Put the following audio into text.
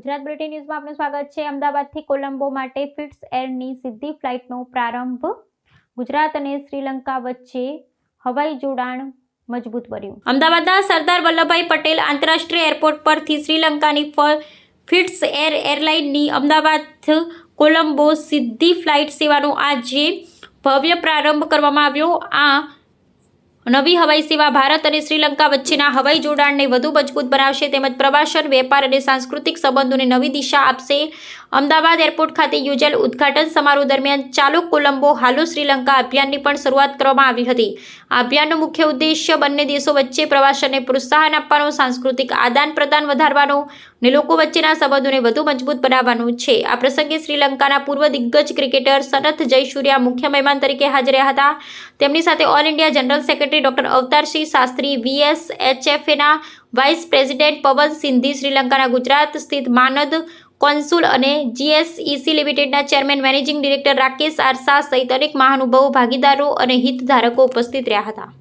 Gujarat bulletin ન્યૂઝમાં આપનું સ્વાગત છે। અમદાવાદથી કોલંબો માટે ફિટ્સ એરની સીધી ફ્લાઇટનો પ્રારંભ। ગુજરાત અને શ્રીલંકા વચ્ચે હવાઈ જોડાણ મજબૂત બન્યું। અમદાવાદના સરદાર વલ્લભભાઈ પટેલ આંતરરાષ્ટ્રીય એરપોર્ટ પરથી શ્રીલંકાની ફિટ્સ એરલાઇનની અમદાવાદ કોલંબો સીધી ફ્લાઇટ સેવાનો આજે ભવ્ય પ્રારંભ કરવામાં આવ્યો। આ નવી હવાઈ સેવા ભારત અને શ્રીલંકા વચ્ચેના હવાઈ જોડાણને વધુ મજબૂત બનાવશે તેમજ પ્રવાસન, વેપાર અને સાંસ્કૃતિક સંબંધોને નવી દિશા આપશે। અમદાવાદ એરપોર્ટ ખાતે યોજાયેલ ઉદ્ઘાટન સમારોહ દરમિયાન ચાલો કોલંબો હાલો શ્રીલંકા અભિયાનની પણ શરૂઆત કરવામાં આવી હતી। આ અભિયાનનો મુખ્ય ઉદ્દેશ્ય બંને દેશો વચ્ચે પ્રવાસનને પ્રોત્સાહન આપવાનો, સાંસ્કૃતિક આદાન-પ્રદાન વધારવાનો અને લોકો વચ્ચેના સંબંધોને વધુ મજબૂત બનાવવાનું છે। આ પ્રસંગે શ્રીલંકાના પૂર્વ દિગ્ગજ ક્રિકેટર સનથ જયસૂર્યા મુખ્ય મહેમાન તરીકે હાજર રહ્યા હતા। તેમની સાથે all India general secretary doctor Avtar Singh Shastri, VSHFના વાઇસ પ્રેસિડેન્ટ પવન સિંધી, શ્રીલંકાના ગુજરાત સ્થિત માનદ કોન્સુલ અને GSEC લિમિટેડના chairman managing director Rakesh R Shah સહિત અનેક મહાનુભાવો, ભાગીદારો અને હિતધારકો ઉપસ્થિત રહ્યા હતા।